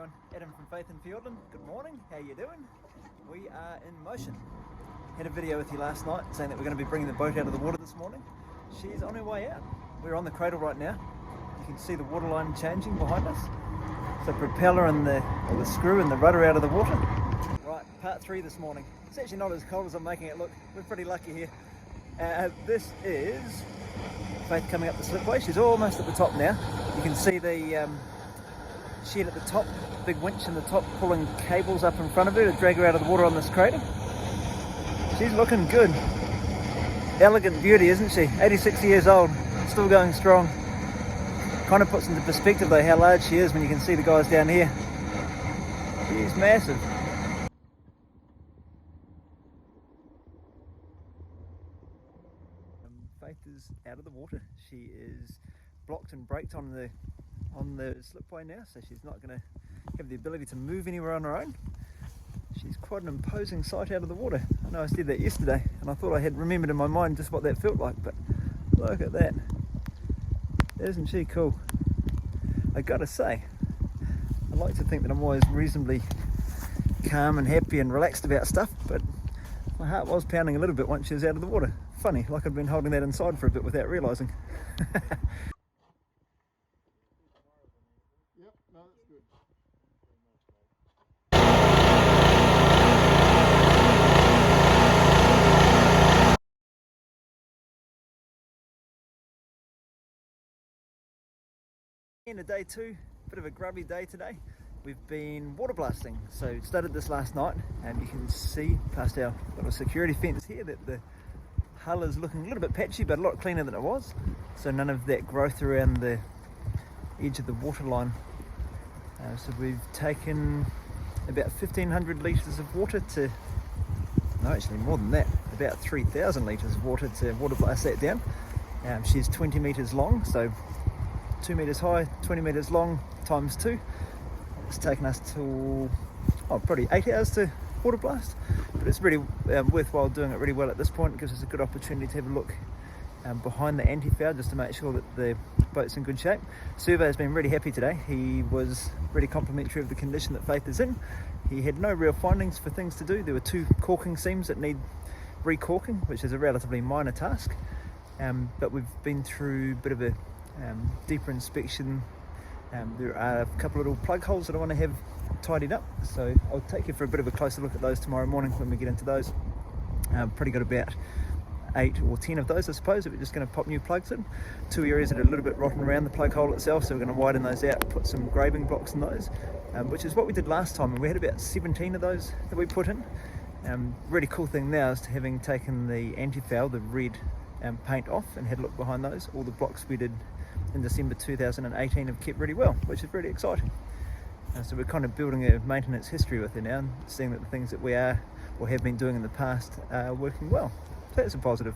everyone, Adam from Faith in Fiordland. Good morning, how you doing? We are in motion. Had a video with you last night saying that we're going to be bringing the boat out of the water this morning. She's on her way out. We're on the cradle right now. You can see the water line changing behind us. The propeller and the screw and the rudder out of the water. Right, part 3 this morning. It's actually not as cold as I'm making it look. We're pretty lucky here. This is Faith coming up the slipway. She's almost at the top now. You can see the shed at the top, big winch in the top pulling cables up in front of her to drag her out of the water on this cradle. She's looking good. Elegant beauty, isn't she? 86 years old, still going strong. Kind of puts into perspective though how large she is when you can see the guys down here. She's massive. Faith is out of the water. She is blocked and braked on the slipway now, so she's not going to have the ability to move anywhere on her own. She's quite an imposing sight out of the water. I know I said that yesterday and I thought I had remembered in my mind just what that felt like, but look at that. Isn't she cool? I gotta say, I like to think that I'm always reasonably calm and happy and relaxed about stuff, but my heart was pounding a little bit once she was out of the water. Funny, like I'd been holding that inside for a bit without realising. Yep, no, that's good. In day 2, bit of a grubby day today. We've been water blasting, so started this last night, and you can see past our little security fence here that the hull is looking a little bit patchy but a lot cleaner than it was, so none of that growth around the edge of the water line. So we've taken about 1,500 litres of water to, no actually more than that, about 3,000 litres of water to water blast that down. She's 20 metres long, so 2 metres high, 20 metres long times 2. It's taken us till probably 8 hours to water blast, but it's really worthwhile doing it really well at this point. It gives us a good opportunity to have a look behind the anti-foul just to make sure that the boat's in good shape. Surveyor's been really happy today. He was really complimentary of the condition that Faith is in. He had no real findings for things to do. There were 2 caulking seams that need re-caulking, which is a relatively minor task, but we've been through a bit of a deeper inspection. There are a couple of little plug holes that I want to have tidied up, so I'll take you for a bit of a closer look at those tomorrow morning when we get into those. Pretty got about 8 or 10 of those, I suppose, if we're just going to pop new plugs in. 2 areas that are a little bit rotten around the plug hole itself, so we're going to widen those out, put some graving blocks in those, which is what we did last time, and we had about 17 of those that we put in. Really cool thing now is having taken the anti-foul, the red paint off, and had a look behind those. All the blocks we did in December 2018 have kept really well, which is really exciting. So we're kind of building a maintenance history with it now and seeing that the things that we are or have been doing in the past are working well. So that's a positive.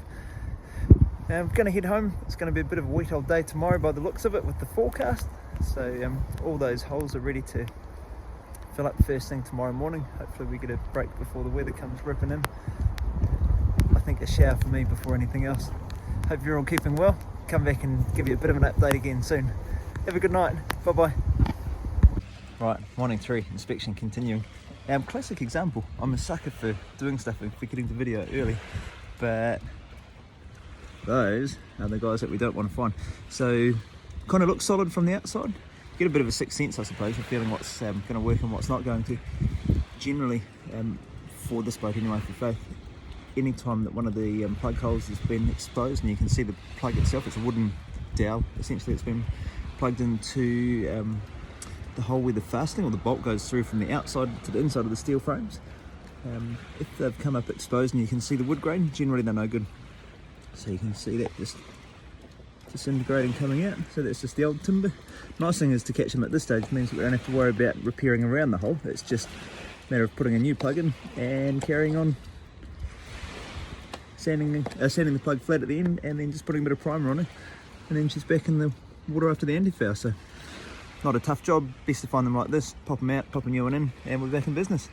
I'm going to head home. It's going to be a bit of a wet old day tomorrow by the looks of it with the forecast. So all those holes are ready to fill up first thing tomorrow morning. Hopefully we get a break before the weather comes ripping in. I think a shower for me before anything else. Hope you're all keeping well. Come back and give you a bit of an update again soon. Have a good night. Bye bye. Right, morning 3, inspection continuing. Classic example. I'm a sucker for doing stuff and for getting the video early, but those are the guys that we don't want to find. So kind of looks solid from the outside. Get a bit of a sixth sense, I suppose, of feeling what's going to work and what's not going to. Generally, for this boat anyway, for Faith, any time that one of the plug holes has been exposed, and you can see the plug itself, it's a wooden dowel, essentially it's been plugged into the hole where the fastening or the bolt goes through from the outside to the inside of the steel frames. If they've come up exposed and you can see the wood grain, generally they're no good. So you can see that just disintegrating coming out, so that's just the old timber. Nice thing is to catch them at this stage means that we don't have to worry about repairing around the hole. It's just a matter of putting a new plug in and carrying on sanding the plug flat at the end, and then just putting a bit of primer on it, and then she's back in the water after the anti-foul. So not a tough job, best to find them like this, pop them out, pop a new one in, and we're back in business.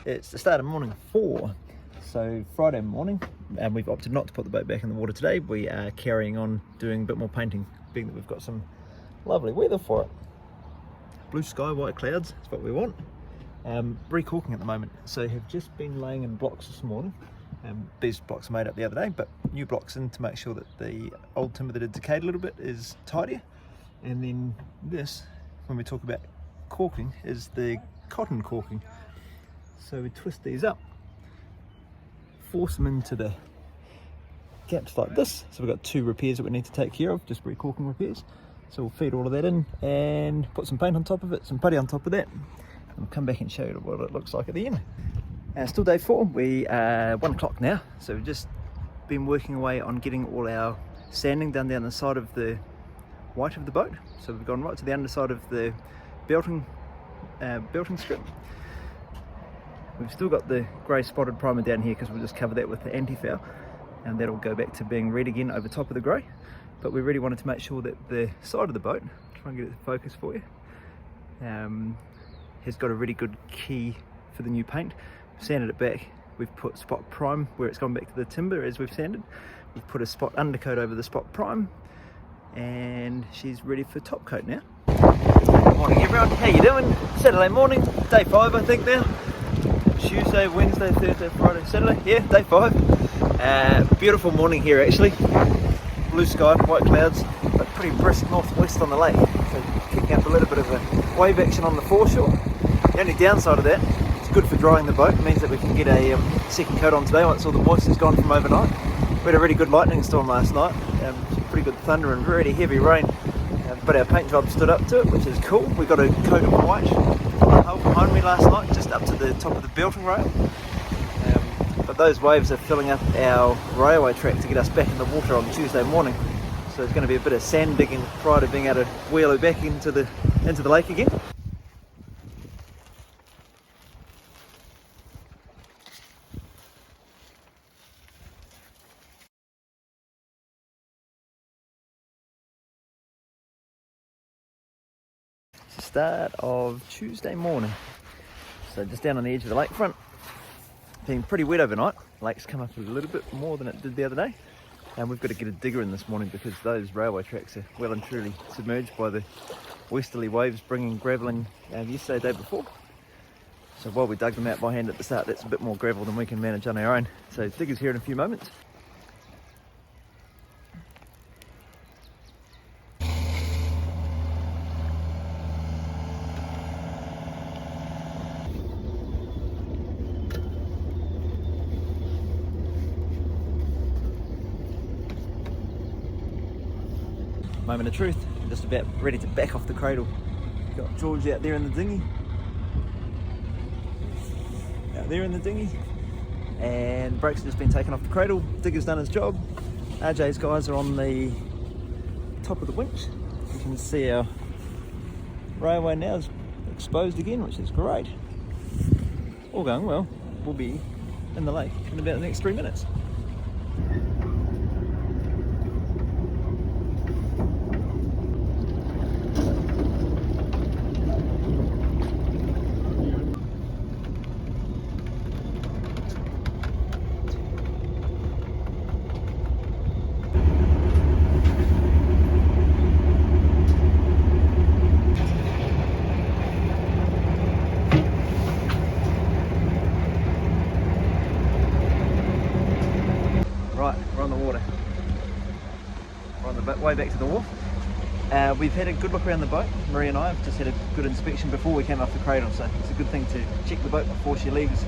It's the start of morning 4, so Friday morning, and we've opted not to put the boat back in the water today. We are carrying on doing a bit more painting, being that we've got some lovely weather for it. blue sky, white clouds is what we want. Recorking at the moment, so have just been laying in blocks this morning. These blocks were made up the other day, but new blocks in to make sure that the old timber that had decayed a little bit is tidier. And then this, when we talk about corking, is the cotton corking. So we twist these up, force them into the gaps like this. So we've got 2 repairs that we need to take care of, just recorking repairs. So we'll feed all of that in and put some paint on top of it, some putty on top of that. And we'll come back and show you what it looks like at the end. Still day 4, we are 1 o'clock now. So we've just been working away on getting all our sanding done down the side of the white of the boat. So we've gone right to the underside of the belting strip. We've still got the grey spotted primer down here because we'll just cover that with the anti-foul, and that'll go back to being red again over top of the grey. But we really wanted to make sure that the side of the boat, try and get it to focus for you, has got a really good key for the new paint. We've sanded it back, we've put spot prime where it's gone back to the timber as we've sanded. We've put a spot undercoat over the spot prime, and she's ready for top coat now. Good morning everyone, how you doing? Saturday morning, day 5 I think now. Tuesday, Wednesday, Thursday, Friday, Saturday, yeah, day 5. Beautiful morning here actually. Blue sky, white clouds, but pretty brisk northwest on the lake. So kicking up a little bit of a wave action on the foreshore. The only downside of that, it's good for drying the boat. It means that we can get a second coat on today once all the moisture's gone from overnight. We had a really good lightning storm last night, pretty good thunder and really heavy rain. But our paint job stood up to it, which is cool. We got a coat of white on the hull behind me last night, just up to the top of the belting rail. But those waves are filling up our railway track to get us back in the water on Tuesday morning. So there's going to be a bit of sand digging prior to being able to wheel it back into the lake again. Start of Tuesday morning. So just down on the edge of the lakefront. Been pretty wet overnight. Lake's come up a little bit more than it did the other day. And we've got to get a digger in this morning because those railway tracks are well and truly submerged by the westerly waves bringing gravel in yesterday, day before. So while we dug them out by hand at the start, that's a bit more gravel than we can manage on our own. So digger's here in a few moments. Moment of truth, I'm just about ready to back off the cradle. Got George out there in the dinghy. And brakes have just been taken off the cradle. Digger's done his job. RJ's guys are on the top of the winch. You can see our railway now is exposed again, which is great. All going well. We'll be in the lake in about the next 3 minutes. Right, we're on the water. We're on the way back to the wharf. We've had a good look around the boat. Marie and I have just had a good inspection before we came off the cradle, so it's a good thing to check the boat before she leaves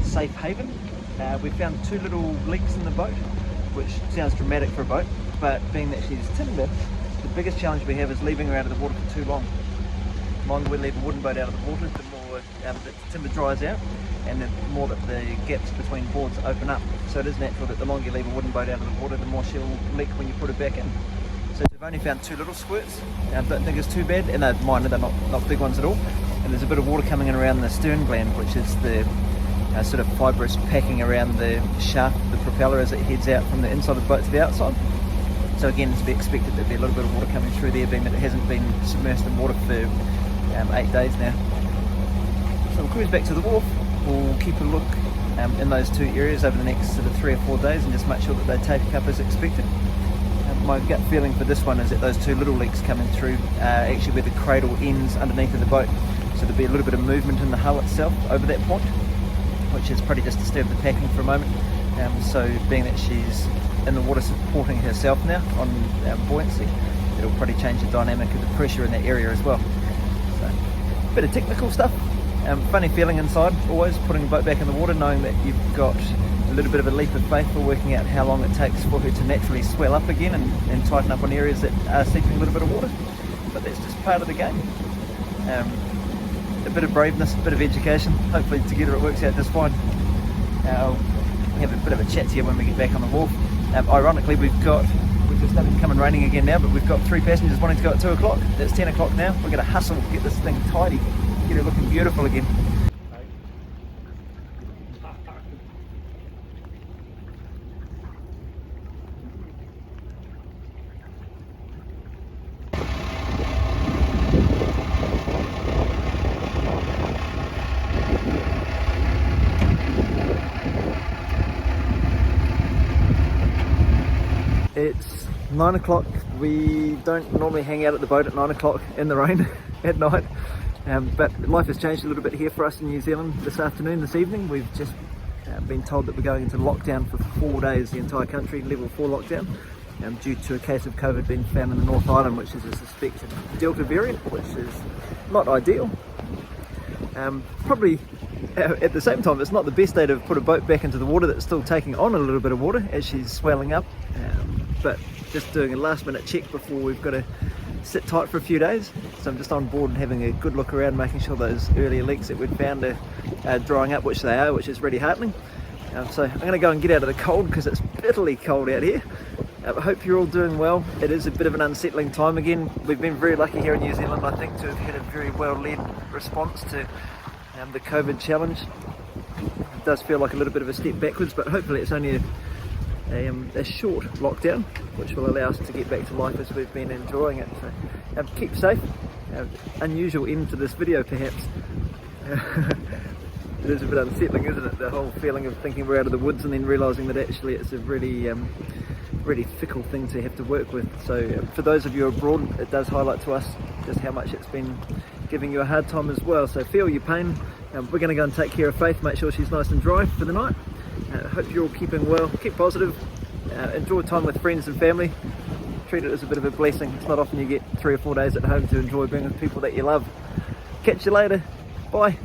safe haven. We found 2 little leaks in the boat, which sounds dramatic for a boat, but being that she's timber, the biggest challenge we have is leaving her out of the water for too long. The longer we leave a wooden boat out of the water, the more the timber dries out, and the more that the gaps between boards open up. So it is natural that the longer you leave a wooden boat out of the water, the more she'll leak when you put her back in. So we've only found 2 little squirts. I don't think it's too bad, and they're minor, they're not big ones at all. And there's a bit of water coming in around the stern gland, which is the sort of fibrous packing around the shaft of the propeller as it heads out from the inside of the boat to the outside. So again, it's to be expected there'd be a little bit of water coming through there, being that it hasn't been submersed in water for 8 days now. So we'll cruise back to the wharf. We'll keep a look in those 2 areas over the next sort of 3 or 4 days and just make sure that they take up as expected. my gut feeling for this one is that those two little leaks coming through actually where the cradle ends underneath of the boat, so there'll be a little bit of movement in the hull itself over that point, which is probably just disturb the packing for a moment. So being that she's in the water supporting herself now on buoyancy, it'll probably change the dynamic of the pressure in that area as well. So a bit of technical stuff. Funny feeling inside, always putting the boat back in the water, knowing that you've got a little bit of a leap of faith for working out how long it takes for her to naturally swell up again and tighten up on areas that are seeping a little bit of water. But that's just part of the game. A bit of braveness, a bit of education. Hopefully together it works out just fine. We'll have a bit of a chat to you when we get back on the wharf. Ironically, we've just started coming raining again now, but we've got 3 passengers wanting to go at 2 o'clock. It's 10 o'clock now. We're going to hustle, get this thing tidy, get it looking beautiful again. It's 9 o'clock. We don't normally hang out at the boat at 9 o'clock in the rain at night, but life has changed a little bit here for us in New Zealand this evening. We've just been told that we're going into lockdown for 4 days, the entire country, level 4 lockdown, due to a case of COVID being found in the North Island, which is a suspected Delta variant, which is not ideal. Probably at the same time, it's not the best day to put a boat back into the water that's still taking on a little bit of water as she's swelling up, but just doing a last minute check before we've got to sit tight for a few days. So I'm just on board and having a good look around, making sure those earlier leaks that we'd found are drying up, which they are, which is really heartening. So I'm going to go and get out of the cold because it's bitterly cold out here. I hope you're all doing well. It is a bit of an unsettling time again. We've been very lucky here in New Zealand, I think, to have had a very well-led response to the COVID challenge. It does feel like a little bit of a step backwards, but hopefully it's only a short lockdown, which will allow us to get back to life as we've been enjoying it. So keep safe. Unusual end to this video, perhaps. It is a bit unsettling, isn't it? The whole feeling of thinking we're out of the woods and then realising that actually it's a really fickle thing to have to work with. So for those of you abroad, it does highlight to us just how much it's been giving you a hard time as well. So feel your pain. We're going to go and take care of Faith, make sure she's nice and dry for the night. Hope you're all keeping well, keep positive, enjoy time with friends and family. Treat it as a bit of a blessing. It's not often you get 3 or 4 days at home to enjoy being with people that you love. Catch you later. Bye.